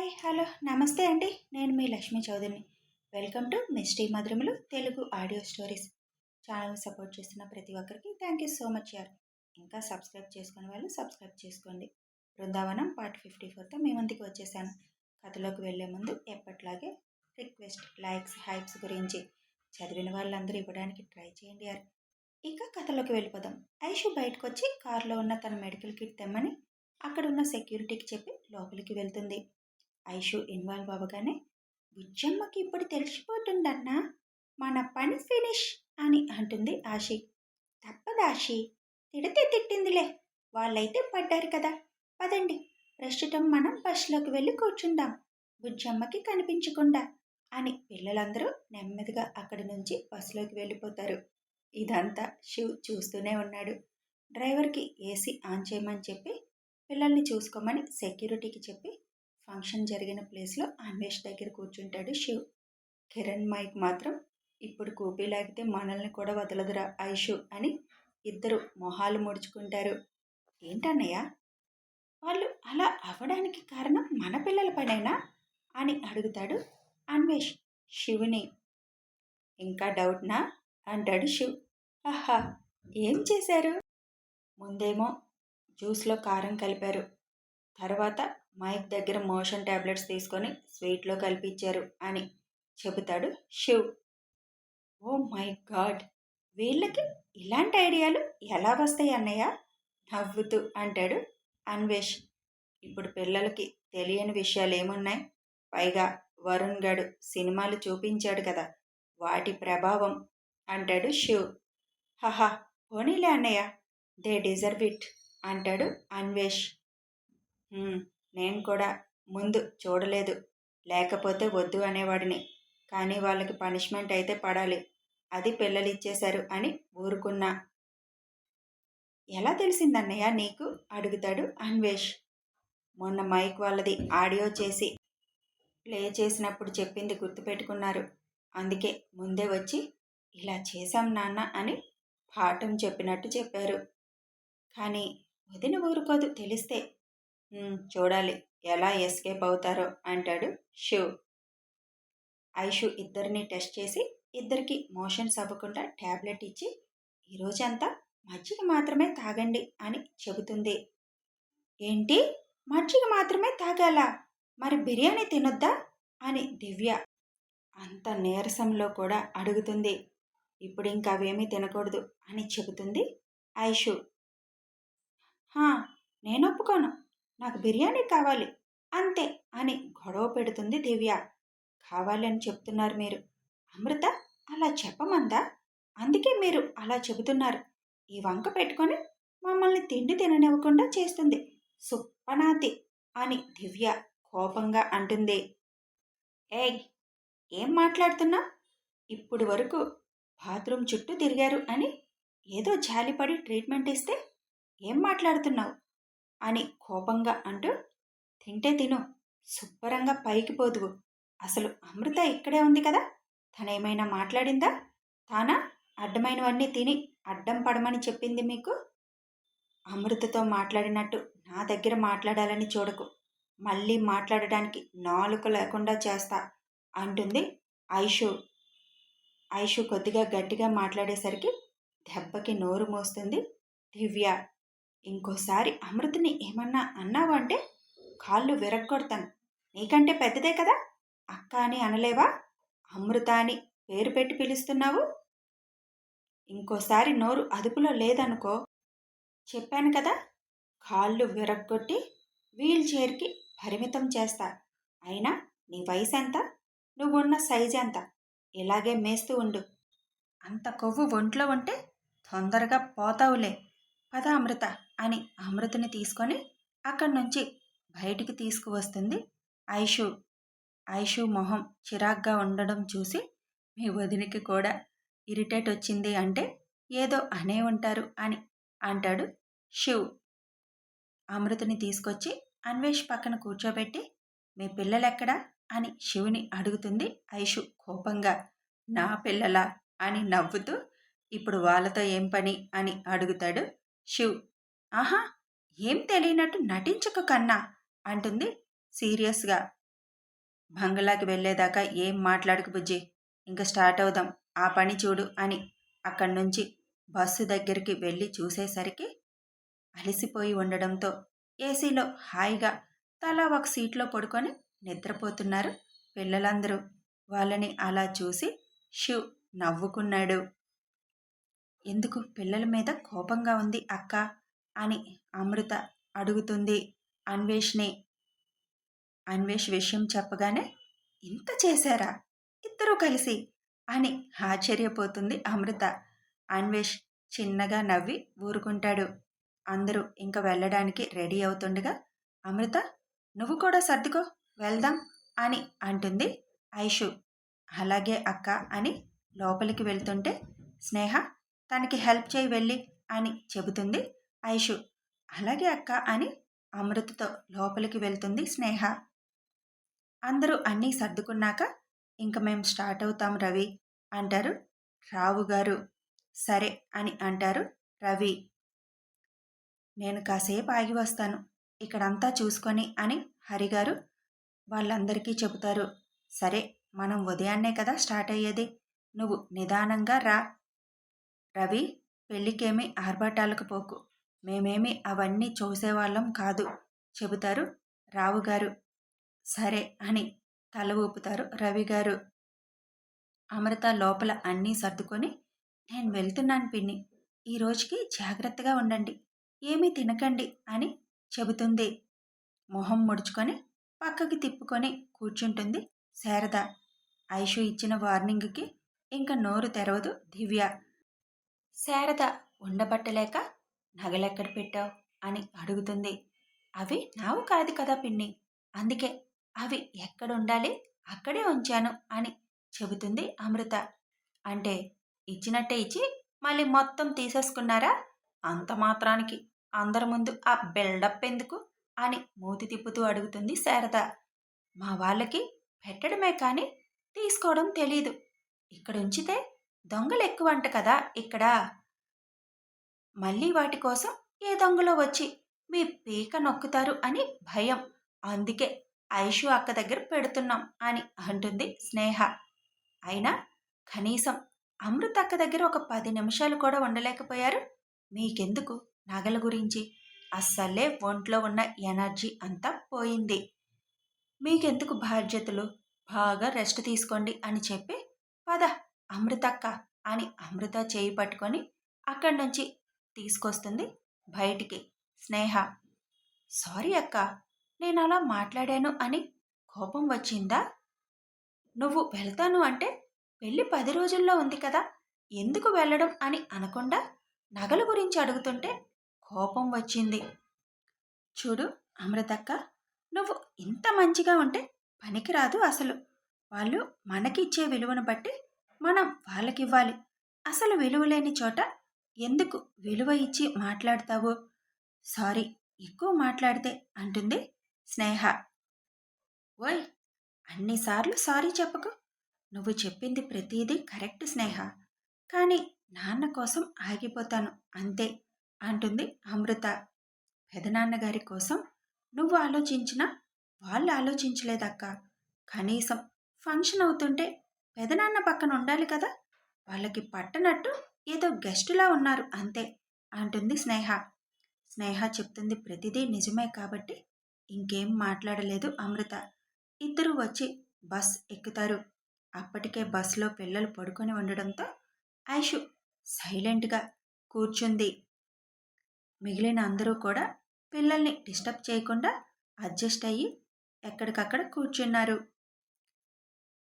Hi hello నమస్తే అండి. నేను మీ లక్ష్మీ చౌదరిని. వెల్కమ్ టు మిస్టీ మధురములు తెలుగు ఆడియో స్టోరీస్. ఛానల్ని సపోర్ట్ చేస్తున్న ప్రతి ఒక్కరికి థ్యాంక్ యూ సో మచ్ యార్. ఇంకా సబ్స్క్రైబ్ చేసుకునే వాళ్ళు సబ్స్క్రైబ్ చేసుకోండి. బృందావనం పార్ట్ 54తో మీ ముందుకు వచ్చేసాను. కథలోకి వెళ్లే ముందు ఎప్పట్లాగే రిక్వెస్ట్, లైక్స్, హైప్స్ గురించి చదివిన వాళ్ళందరూ ఇవ్వడానికి ట్రై చేయండి యార్. ఇక కథలోకి వెళ్ళిపోదాం. ఐషు బయటకు వచ్చి కారులో ఉన్న తన మెడికల్ కిట్ తెమ్మని అక్కడున్న సెక్యూరిటీకి చెప్పి లోపలికి వెళ్తుంది. ఐషు ఇన్వాల్వ్ అవ్వగానే, బుజ్జమ్మకి ఇప్పుడు తెలిసిపోతుందన్నా, మన పని ఫినిష్ అని అంటుంది ఆషి. తప్పదాషి, తిడితే తిట్టిందిలే, వాళ్ళైతే పడ్డారు కదా, పదండి ప్రస్తుతం మనం బస్సులోకి వెళ్ళి కూర్చుందాం, బుజ్జమ్మకి కనిపించకుండా అని పిల్లలందరూ నెమ్మదిగా అక్కడి నుంచి బస్సులోకి వెళ్ళిపోతారు. ఇదంతా శివ్ చూస్తూనే ఉన్నాడు. డ్రైవర్కి ఏసీ ఆన్ చేయమని చెప్పి పిల్లల్ని చూసుకోమని సెక్యూరిటీకి చెప్పి ఫంక్షన్ జరిగిన ప్లేస్లో అన్వేష్ దగ్గర కూర్చుంటాడు శివ్. కిరణ్ మైక్ మాత్రం, ఇప్పుడు కూపీ లాగితే మనల్ని కూడా వదలదురా ఐషు అని ఇద్దరు మొహాలు ముడుచుకుంటారు. ఏంటన్నయ్య, వాళ్ళు అలా అవ్వడానికి కారణం మన పిల్లల పనేనా అని అడుగుతాడు అన్వేష్ శివుని. ఇంకా డౌట్నా అంటాడు శివ్. ఆహా, ఏం చేశారు? ముందేమో జ్యూస్లో కారం కలిపారు, తర్వాత మైక్ దగ్గర మోషన్ ట్యాబ్లెట్స్ తీసుకొని స్వీట్లో కలిపిచ్చారు అని చెబుతాడు శివ్. ఓ మై గాడ్, వీళ్ళకి ఇలాంటి ఐడియాలు ఎలా వస్తాయి అన్నయ్య నవ్వుతూ అంటాడు అన్వేష్. ఇప్పుడు పిల్లలకి తెలియని విషయాలు ఏమున్నాయి? పైగా వరుణ్ గడు సినిమాలు చూపించాడు కదా, వాటి ప్రభావం అంటాడు శివ్. హహా, పోనీలే అన్నయ్య, దే డిజర్వ్ ఇట్ అంటాడు అన్వేష్. నేను కూడా ముందు చూడలేదు, లేకపోతే వద్దు అనేవాడిని, కానీ వాళ్ళకి పనిష్మెంట్ అయితే పడాలి, అది పిల్లలు ఇచ్చేశారు అని ఊరుకున్నా. ఎలా తెలిసిందన్నయ్య నీకు అడుగుతాడు అన్వేష్. మొన్న మైక్ వాళ్ళది ఆడియో చేసి ప్లే చేసినప్పుడు చెప్పింది గుర్తుపెట్టుకున్నారు, అందుకే ముందే వచ్చి ఇలా చేశాం నాన్న అని పాఠం చెప్పినట్టు చెప్పారు. కానీ వదిన ఊరుకోదు తెలిస్తే. చూడాలి ఎలా ఎస్కేప్ అవుతారో అంటాడు శివ్. ఐషు ఇద్దరిని టెస్ట్ చేసి ఇద్దరికి మోషన్స్ అవ్వకుండా ట్యాబ్లెట్ ఇచ్చి ఈరోజంతా మజ్జిగ మాత్రమే తాగండి అని చెబుతుంది. ఏంటి, మజ్జిగ మాత్రమే తాగాలా, మరి బిర్యానీ తినొద్దా అని దివ్య అంత నీరసంలో కూడా అడుగుతుంది. ఇప్పుడు ఇంకా అవేమీ తినకూడదు అని చెబుతుంది ఐషు. నేను ఒప్పుకోను, నాకు బిర్యానీ కావాలి అంతే అని గొడవ పెడుతుంది దివ్య. కావాలని చెప్తున్నారు మీరు, అమృత అలా చెప్పమందా, అందుకే మీరు అలా చెబుతున్నారు. ఈ వంక పెట్టుకొని మమ్మల్ని తిండి తిననివ్వకుండా చేస్తుంది సుప్పనాతి అని దివ్య కోపంగా అంటుంది. ఏయ్, ఏం మాట్లాడుతున్నా? ఇప్పుడు వరకు బాత్రూమ్ చుట్టూ తిరిగారు అని ఏదో జాలిపడి ట్రీట్మెంట్ ఇస్తే ఏం మాట్లాడుతున్నావు అని కోపంగా అంటూ, తింటే తిను, శుభ్రంగా పైకి పోదువు, అసలు అమృత ఇక్కడే ఉంది కదా, తనేమైనా మాట్లాడిందా? తానా అడ్డమైనవన్నీ తిని అడ్డం పడమని చెప్పింది మీకు? అమృతతో మాట్లాడినట్టు నా దగ్గర మాట్లాడాలని చూడకు, మళ్ళీ మాట్లాడడానికి నాలుక లేకుండా చేస్తా అంటుంది ఐషు. ఐషు కొద్దిగా గట్టిగా మాట్లాడేసరికి దెబ్బకి నోరు మోస్తుంది దివ్య. ఇంకోసారి అమృతని ఏమన్నా అన్నావు అంటే కాళ్ళు విరగ్గొడతాను, నీకంటే పెద్దదే కదా, అక్క అని అనలేవా, అమృత అని పేరు పెట్టి పిలుస్తున్నావు. ఇంకోసారి నోరు అదుపులో లేదనుకో, చెప్పాను కదా, కాళ్ళు విరగ్గొట్టి వీల్ చైర్కి పరిమితం చేస్తా. అయినా నీ వయసు ఎంత, నువ్వున్న సైజ్ ఎంత, ఇలాగే మేస్తూ ఉండు, అంత కొవ్వు ఒంట్లో ఉంటే తొందరగా పోతావులే, పద అమృత అని అమృతని తీసుకొని అక్కడి నుంచి బయటికి తీసుకువస్తుంది ఐషు. ఐషు మొహం చిరాగ్గా ఉండడం చూసి మీ వదినికి కూడా ఇరిటేట్ వచ్చింది అంటే ఏదో అనే ఉంటారు అని అంటాడు శివ్. అమృతని తీసుకొచ్చి అన్వేష్ పక్కన కూర్చోబెట్టి, మీ పిల్లలెక్కడా అని శివుని అడుగుతుంది ఐషు కోపంగా. నా పిల్లలా అని నవ్వుతూ, ఇప్పుడు వాళ్ళతో ఏం పని అని అడుగుతాడు శివ్. ఆహా, ఏం తెలియనట్టు నటించక కన్నా అంటుంది సీరియస్గా. బంగ్లాకి వెళ్ళేదాకా ఏం మాట్లాడకు బుజ్జి, ఇంక స్టార్ట్ అవుదాం, ఆ పని చూడు అని అక్కడి నుంచి బస్సు దగ్గరికి వెళ్ళి చూసేసరికి అలసిపోయి ఉండడంతో ఏసీలో హాయిగా తలా ఒక సీట్లో పడుకొని నిద్రపోతున్నారు పిల్లలందరూ. వాళ్ళని అలా చూసి శివ్ నవ్వుకున్నాడు. ఎందుకు పిల్లల మీద కోపంగా ఉంది అక్క అని అమృత అడుగుతుంది అన్వేష్ని. అన్వేష్ విషయం చెప్పగానే ఇంత చేశారా ఇద్దరూ కలిసి అని ఆశ్చర్యపోతుంది అమృత. అన్వేష్ చిన్నగా నవ్వి ఊరుకుంటాడు. అందరూ ఇంక వెళ్ళడానికి రెడీ అవుతుండగా అమృత, నువ్వు కూడా సర్దుకో, వెళ్దాం అని అంటుంది ఐషు. అలాగే అక్క అని లోపలికి వెళ్తుంటే స్నేహ, తనకి హెల్ప్ చేయి వెళ్ళి అని చెబుతుంది ఐషు. అలాగే అక్క అని అమృతతో లోపలికి వెళ్తుంది స్నేహ. అందరూ అన్నీ సర్దుకున్నాక ఇంక మేం స్టార్ట్ అవుతాం రవి అంటారు రావు గారు. సరే అని అంటారు రవి. నేను కాసేపు ఆగి వస్తాను, ఇక్కడంతా చూసుకొని అని హరిగారు వాళ్ళందరికీ చెబుతారు. సరే, మనం ఉదయాన్నే కదా స్టార్ట్ అయ్యేది, నువ్వు నిదానంగా రా రవి, పెళ్ళికేమీ ఆర్భాటాలకు పోకు, మేమేమి అవన్నీ చూసేవాళ్ళం కాదు చెబుతారు రావుగారు. సరే అని తల ఊపుతారు రవిగారు. అమృత లోపల అన్నీ సర్దుకొని, నేను వెళ్తున్నాను పిన్ని, ఈ రోజుకి జాగ్రత్తగా ఉండండి, ఏమీ తినకండి అని చెబుతుంది. మొహం ముడుచుకొని పక్కకి తిప్పుకొని కూర్చుంటుంది శారద. ఐషు ఇచ్చిన వార్నింగ్కి ఇంక నోరు తెరవదు దివ్య. శారద ఉండబట్టలేక నగలెక్కడ పెట్టావు అని అడుగుతుంది. అవి నావు కాదు కదా పిన్ని, అందుకే అవి ఎక్కడుండాలి అక్కడే ఉంచాను అని చెబుతుంది అమృత. అంటే ఇచ్చినట్టే ఇచ్చి మళ్ళీ మొత్తం తీసేసుకున్నారా, అంత మాత్రానికి అందరి ముందు ఆ బిల్డప్ ఎందుకు అని మూతి తిప్పుతూ అడుగుతుంది శారద. మా వాళ్ళకి పెట్టడమే కానీ తీసుకోవడం తెలీదు, ఇక్కడ ఉంచితే దొంగలు ఎక్కువంట కదా ఇక్కడ, మళ్ళీ వాటి కోసం ఏ దొంగలో వచ్చి మీ పీక నొక్కుతారు అని భయం, అందుకే ఐషు అక్క దగ్గర పెడుతున్నాం అని అంటుంది స్నేహ. అయినా కనీసం అమృత అక్క దగ్గర ఒక 10 నిమిషాలు కూడా ఉండలేకపోయారు, మీకెందుకు నగల గురించి, అస్సలే ఒంట్లో ఉన్న ఎనర్జీ అంతా పోయింది, మీకెందుకు బాధ్యతలు, బాగా రెస్ట్ తీసుకోండి అని చెప్పి పద అమృతక్క అని అమృత చేయి పట్టుకొని అక్కడి నుంచి తీసుకొస్తుంది బయటికి స్నేహ. సారీ అక్క, నేను అలా మాట్లాడాను అని కోపం వచ్చిందా, నువ్వు వెళ్తాను అంటే పెళ్ళి 10 రోజుల్లో ఉంది కదా, ఎందుకు వెళ్ళడం అని అనకుండా నగల గురించి అడుగుతుంటే కోపం వచ్చింది. చూడు అమృతక్క, నువ్వు ఇంత మంచిగా ఉంటే పనికిరాదు అసలు, వాళ్ళు మనకిచ్చే విలువను బట్టి మనం వాళ్ళకివ్వాలి, అసలు విలువ లేని చోట ఎందుకు విలువ ఇచ్చి మాట్లాడతావు, సారీ ఎక్కువ మాట్లాడితే అంటుంది స్నేహ. ఓయ్, అన్నిసార్లు సారీ చెప్పకు, నువ్వు చెప్పింది ప్రతిదీ కరెక్ట్ స్నేహ, కానీ నాన్న కోసం ఆగిపోతాను అంతే అంటుంది అమృత. పెదనాన్నగారి కోసం నువ్వు ఆలోచించినా వాళ్ళు ఆలోచించలేదక్క, కనీసం ఫంక్షన్ అవుతుంటే పెదనాన్న పక్కన ఉండాలి కదా, వాళ్ళకి పట్టనట్టు ఏదో గెస్టులా ఉన్నారు అంతే అంటుంది స్నేహ. స్నేహ చెప్తుంది ప్రతిదీ నిజమే కాబట్టి ఇంకేం మాట్లాడలేదు అమృత. ఇద్దరూ వచ్చి బస్ ఎక్కుతారు. అప్పటికే బస్సులో పిల్లలు పడుకొని ఉండడంతో ఐషు సైలెంట్గా కూర్చుంది. మిగిలిన అందరూ కూడా పిల్లల్ని డిస్టర్బ్ చేయకుండా అడ్జస్ట్ అయ్యి ఎక్కడికక్కడ కూర్చున్నారు.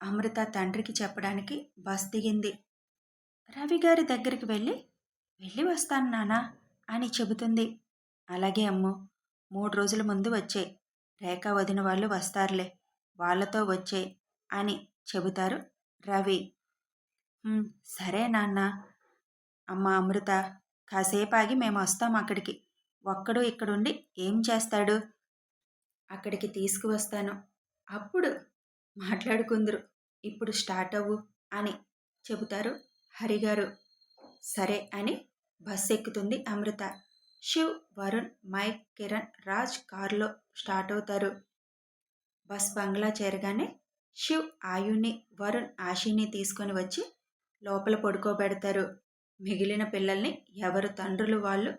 అమృత తండ్రికి చెప్పడానికి బస్ దిగింది. రవిగారి దగ్గరికి వెళ్ళి వస్తాను నానా అని చెబుతుంది. అలాగే అమ్మో, 3 రోజుల ముందు వచ్చే, రేఖ వదిన వాళ్ళు వస్తారులే, వాళ్ళతో వచ్చే అని చెబుతారు రవి. సరే నాన్న. అమ్మ అమృత, కాసేపు ఆగి మేము వస్తాం అక్కడికి, ఒక్కడు ఇక్కడుండి ఏం చేస్తాడు, అక్కడికి తీసుకువస్తాను, అప్పుడు మాట్లాడుకుందరు, ఇప్పుడు స్టార్ట్ అవ్వు అని చెబుతారు హరిగారు. సరే అని బస్ ఎక్కుతుంది అమృత. శివ్, వరుణ్, మైక్, కిరణ్, రాజ్ కారులో స్టార్ట్ అవుతారు. బస్ బంగ్లా చేరగానే శివ్ ఆయుని, వరుణ్ ఆశిని తీసుకొని వచ్చి లోపల పడుకోబెడతారు. మిగిలిన పిల్లల్ని ఎవరు తండ్రులు వాళ్ళు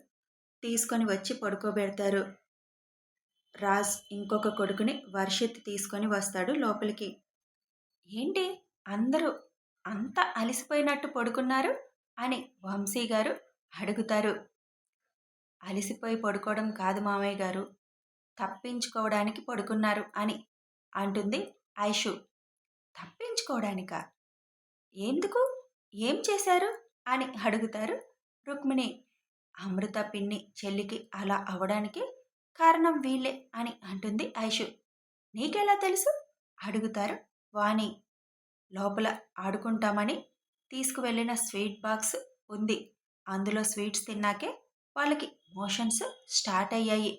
తీసుకొని వచ్చి పడుకోబెడతారు. రాజ్ ఇంకొక కొడుకుని వర్షిత్ తీసుకొని వస్తాడు లోపలికి. ఏంటి అందరూ అంత అలిసిపోయినట్టు పడుకున్నారు అని వంశీ గారు అడుగుతారు. అలిసిపోయి పడుకోవడం కాదు మామయ్య గారు, తప్పించుకోవడానికి పడుకున్నారు అని అంటుంది ఐషు. తప్పించుకోవడానికా? ఎందుకు? ఏం చేశారు అని అడుగుతారు రుక్మిణి. అమృత పిన్ని చెల్లికి అలా అవడానికి కారణం వీళ్ళే అని అంటుంది ఐషు. నీకెలా తెలుసు అడుగుతారు వాణి. లోపల ఆడుకుంటామని తీసుకువెళ్ళిన స్వీట్ బాక్స్ ఉంది, అందులో స్వీట్స్ తిన్నాకే వాళ్ళకి మోషన్స్ స్టార్ట్ అయ్యాయి.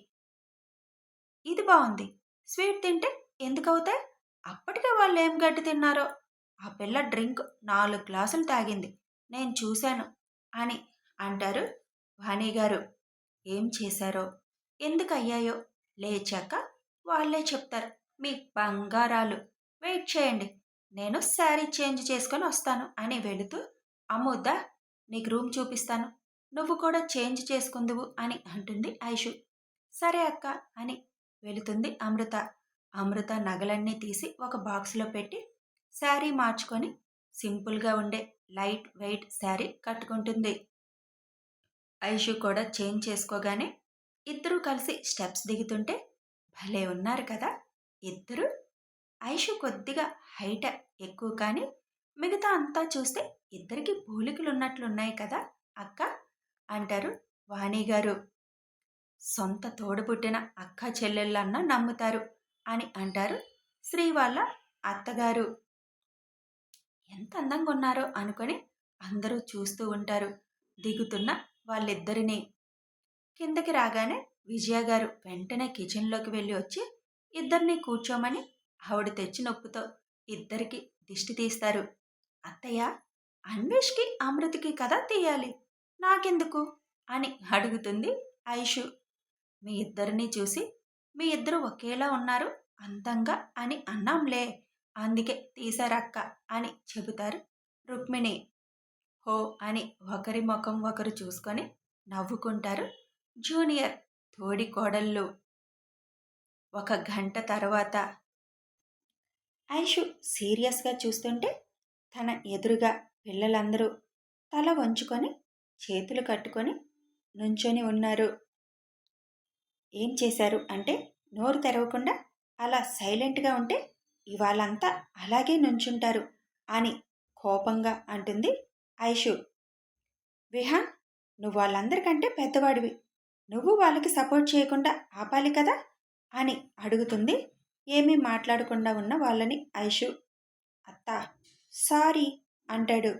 ఇది బాగుంది, స్వీట్ తింటే ఎందుకు అవుతాయి? అప్పటికే వాళ్ళు ఏం గడ్డి తిన్నారో. ఆ పిల్ల డ్రింక్ 4 గ్లాసులు తాగింది, నేను చూశాను అని అంటారు వాణి గారు. ఏం చేశారో ఎందుకు అయ్యాయో లేచాక వాళ్ళే చెప్తారు. మీ బంగారాలు, వెయిట్ చేయండి, నేను శారీ చేంజ్ చేసుకొని వస్తాను అని వెళుతూ, అమ్ముద్దా నీకు రూమ్ చూపిస్తాను, నువ్వు కూడా చేంజ్ చేసుకుందువు అని అంటుంది ఐషు. సరే అక్క అని వెళుతుంది అమృత. అమృత నగలన్నీ తీసి ఒక బాక్స్లో పెట్టి శారీ మార్చుకొని సింపుల్గా ఉండే లైట్ వెయిట్ శారీ కట్టుకుంటుంది. ఐషు కూడా చేంజ్ చేసుకోగానే ఇద్దరూ కలిసి స్టెప్స్ దిగుతుంటే భలే ఉన్నారు కదా ఇద్దరు. ఐషు కొద్దిగా హైట్ ఎక్కువ, కానీ మిగతా అంతా చూస్తే ఇద్దరికి పోలికలున్నట్లున్నాయి కదా అక్క అంటారు వాణి గారు. సొంత తోడుపుట్టిన అక్క చెల్లెళ్ళన్నా నమ్ముతారు అని అంటారు శ్రీ వాళ్ళ అత్తగారు. ఎంత అందంగా ఉన్నారో అనుకొని అందరూ చూస్తూ ఉంటారు దిగుతున్న వాళ్ళిద్దరినీ. కిందకి రాగానే విజయ గారు వెంటనే కిచెన్లోకి వెళ్ళి వచ్చి ఇద్దరిని కూర్చోమని ఆవిడ తెచ్చిన ఉప్పుతో ఇద్దరికి దిష్టి తీస్తారు. అత్తయ్య, అన్వేష్కి అమృతకి కదా తీయాలి, నాకెందుకు అని అడుగుతుంది ఐషు. మీ ఇద్దరిని చూసి మీ ఇద్దరు ఒకేలా ఉన్నారు అందంగా అని అన్నాంలే, అందుకే తీశారక్క అని చెబుతారు రుక్మిణి. హో అని ఒకరి ముఖం ఒకరు చూసుకొని నవ్వుకుంటారు జూనియర్ తోడి కోడళ్ళు. 1 గంట తర్వాత ఐషు సీరియస్గా చూస్తుంటే తన ఎదురుగా పిల్లలందరూ తల వంచుకొని చేతులు కట్టుకొని నుంచొని ఉన్నారు. ఏం చేశారు అంటే నోరు తెరవకుండా అలా సైలెంట్గా ఉంటే ఇవాళంతా అలాగే నుంచుంటారు అని కోపంగా అంటుంది ఐషు. విహాన్, నువ్వు వాళ్ళందరికంటే పెద్దవాడివి, నువ్వు వాళ్ళకి సపోర్ట్ చేయకుండా ఆపాలి కదా అని అడుగుతుంది ఏమీ మాట్లాడకుండా ఉన్న వాళ్ళని ఐషు. అత్త సారీ అంటాడు.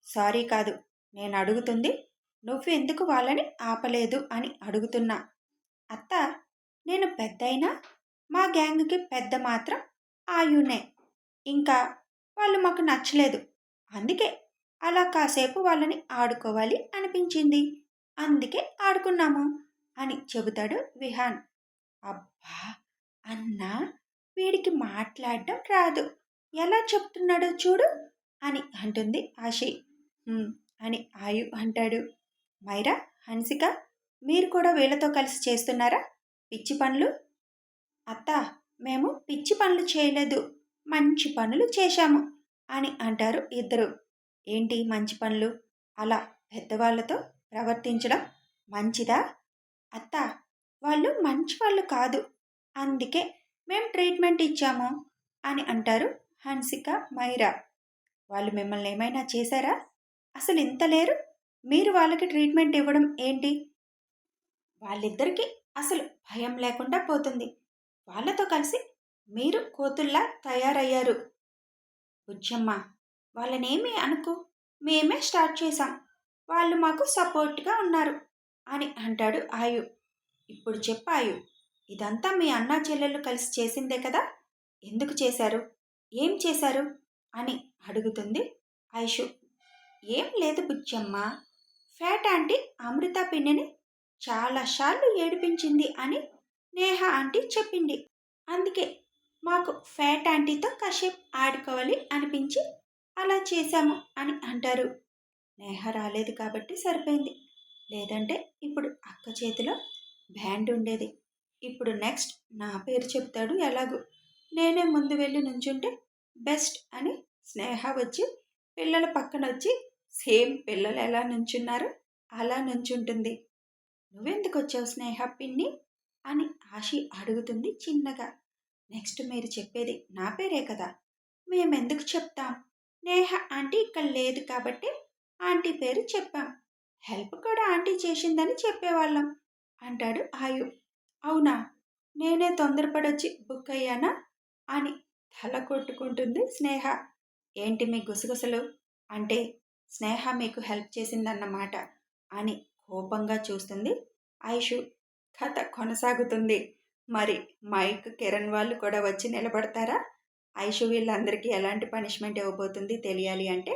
సారీ కాదు, నేను అడుగుతుంది నువ్వు ఎందుకు వాళ్ళని ఆపలేదు అని అడుగుతున్నా. అత్త, నేను పెద్దయినా మా గ్యాంగ్కి పెద్ద మాత్రం ఆయునే, ఇంకా వాళ్ళు మాకు నచ్చలేదు, అందుకే అలా కాసేపు వాళ్ళని ఆడుకోవాలి అనిపించింది, అందుకే ఆడుకున్నాము అని చెబుతాడు విహాన్. అబ్బా అన్నా, వీడికి మాట్లాడడం రాదు, ఎలా చెప్తున్నాడో చూడు అని అంటుంది ఆశి. అని ఆయు అంటాడు. మైరా, హన్సిక, మీరు కూడా వీళ్ళతో కలిసి చేస్తున్నారా పిచ్చి పనులు? అత్త, మేము పిచ్చి పనులు చేయలేదు, మంచి పనులు చేశాము అని అంటారు ఇద్దరు. ఏంటి మంచి పనులు? అలా పెద్దవాళ్ళతో ప్రవర్తించడం మంచిదా? అత్త, వాళ్ళు మంచి వాళ్ళు కాదు, అందుకే మేము ట్రీట్మెంట్ ఇచ్చాము అని అంటారు హన్సిక, మైరా. వాళ్ళు మిమ్మల్ని ఏమైనా చేశారా? అసలు ఇంత లేరు, మీరు వాళ్ళకి ట్రీట్మెంట్ ఇవ్వడం ఏంటి? వాళ్ళిద్దరికీ అసలు భయం లేకుండా పోతుంది, వాళ్ళతో కలిసి మీరు కోతుల్లా తయారయ్యారు. బుజ్జమ్మ, వాళ్ళనేమీ అనుకు, మేమే స్టార్ట్ చేశాం, వాళ్ళు మాకు సపోర్ట్గా ఉన్నారు అని అంటాడు ఆయు. ఇప్పుడు చెప్పాయు, ఇదంతా మీ అన్నా చెల్లెళ్ళు కలిసి చేసిందే కదా, ఎందుకు చేశారు, ఏం చేశారు అని అడుగుతుంది ఐషు. ఏం లేదు బుజ్జమ్మ, ఫ్యాట్ ఆంటీ అమృత పిన్నిని చాలాసార్లు ఏడిపించింది అని నేహ ఆంటీ చెప్పింది, అందుకే మాకు ఫ్యాట్ ఆంటీతో కాసేపు ఆడుకోవాలి అనిపించి అలా చేశాము అని అంటారు. నేహ రాలేదు కాబట్టి సరిపోయింది. లేదంటే ఇప్పుడు అక్క చేతిలో బ్యాండ్ ఉండేది. ఇప్పుడు నెక్స్ట్ నా పేరు చెప్తాడు ఎలాగూ. నేనే ముందు వెళ్ళి నుంచుంటే బెస్ట్ అని స్నేహ వచ్చి పిల్లల పక్కన వచ్చి సేమ్ పిల్లలు ఎలా నుంచున్నారో అలా నుంచుంటుంది. నువ్వెందుకు వచ్చావు స్నేహ పిన్ని అని ఆశి అడుగుతుంది చిన్నగా. నెక్స్ట్ మీరు చెప్పేది నా పేరే కదా, మేమెందుకు చెప్తాం? నేహ ఆంటీ ఇక్కడ లేదు కాబట్టి ఆంటీ పేరు చెప్పాం. హెల్ప్ కూడా ఆంటీ చేసిందని చెప్పేవాళ్ళం అంటాడు ఆయు. అవునా, నేనే తొందరపడొచ్చి బుక్ అయ్యానా అని తల కొట్టుకుంటుంది స్నేహ. ఏంటి మీ గుసగుసలు? అంటే స్నేహ మీకు హెల్ప్ చేసిందన్నమాట అని కోపంగా చూస్తుంది ఐషు. కథ కొనసాగుతుంది. మరి మైక్ కిరణ్ వాళ్ళు కూడా వచ్చి నిలబడతారా? ఐషు వీళ్ళందరికీ ఎలాంటి పనిష్మెంట్ ఇవ్వబోతుంది తెలియాలి అంటే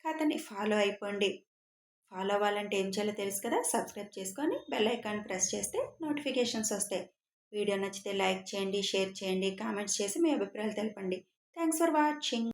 కథని ఫాలో అయిపోండి. ఫాలో అవ్వాలంటే ఏం చేయాలో తెలుసు కదా, సబ్స్క్రైబ్ చేసుకొని బెల్ ఐకాన్ ప్రెస్ చేస్తే నోటిఫికేషన్స్ వస్తాయి. వీడియో నచ్చితే లైక్ చేయండి, షేర్ చేయండి, కామెంట్స్ చేసి మీ అభిప్రాయాలు తెలపండి. Thanks for watching.